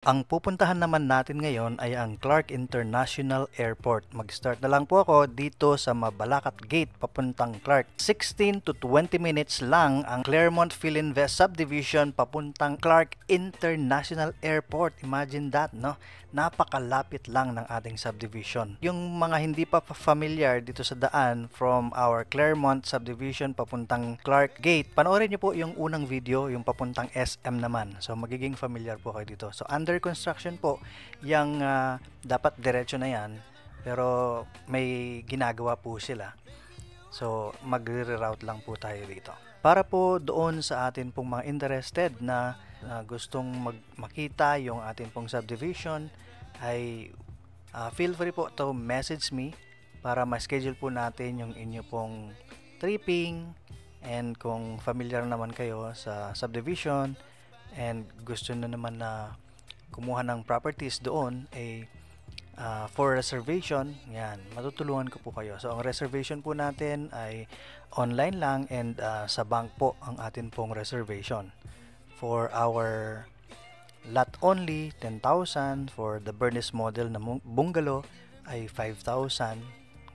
Ang pupuntahan naman natin ngayon ay ang Clark International Airport. Mag-start na lang po ako dito sa Mabalacat Gate papuntang Clark. 16 to 20 minutes lang ang Claremont Philinvest Subdivision papuntang Clark International Airport. Imagine that, no? Napakalapit lang ng ating subdivision. Yung mga hindi pa familiar dito sa daan from our Claremont Subdivision papuntang Clark Gate, panoorin niyo po yung unang video, yung papuntang SM naman. So magiging familiar po kayo dito. So under construction po, yung dapat diretso na yan, pero may ginagawa po sila. So magre-reroute lang po tayo dito. Para po doon sa atin pong mga interested na gustong makita yung atin pong subdivision, ay feel free po to message me para ma-schedule po natin yung inyo pong tripping. And kung familiar naman kayo sa subdivision and gusto na naman na kumuha ng properties doon, for reservation, yan, matutulungan ko po kayo. So ang reservation po natin ay online lang, and sa bank po ang atin pong reservation. For our lot only, 10,000. For the Bernice model na bungalow ay 5,000.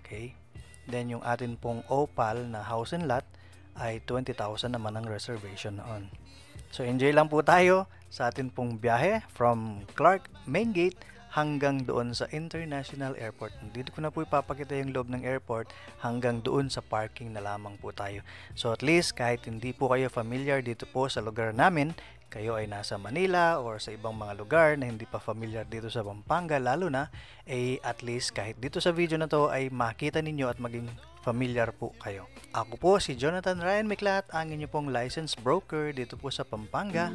Okay, then yung atin pong opal na house and lot ay 20,000 naman ang reservation on. So enjoy lang po tayo sa atin pong biyahe from Clark Main Gate hanggang doon sa International Airport. Dito ko na po ipapakita yung loob ng airport hanggang doon sa parking na lamang po tayo. So at least kahit hindi po kayo familiar dito po sa lugar namin, kayo ay nasa Manila or sa ibang mga lugar na hindi pa familiar dito sa Pampanga lalo na, at least kahit dito sa video na to ay makita ninyo at maging familiar po kayo. Ako po si Jonathan Ryan Miclat, ang inyo pong licensed broker dito po sa Pampanga.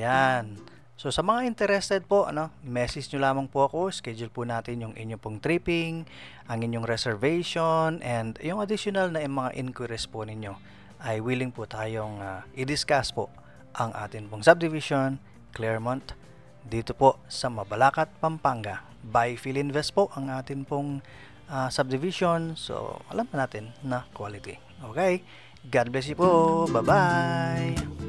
Ayan. So sa mga interested po, message nyo lamang po ako. Schedule po natin yung inyong pong tripping, ang inyong reservation, and yung additional na mga inquiries po ninyo. Ay willing po tayong i-discuss po ang atin pong subdivision, Claremont, dito po sa Mabalacat, Pampanga. By Philinvest po ang atin pong subdivision. So alam na natin na quality. Okay? God bless you po. Bye-bye!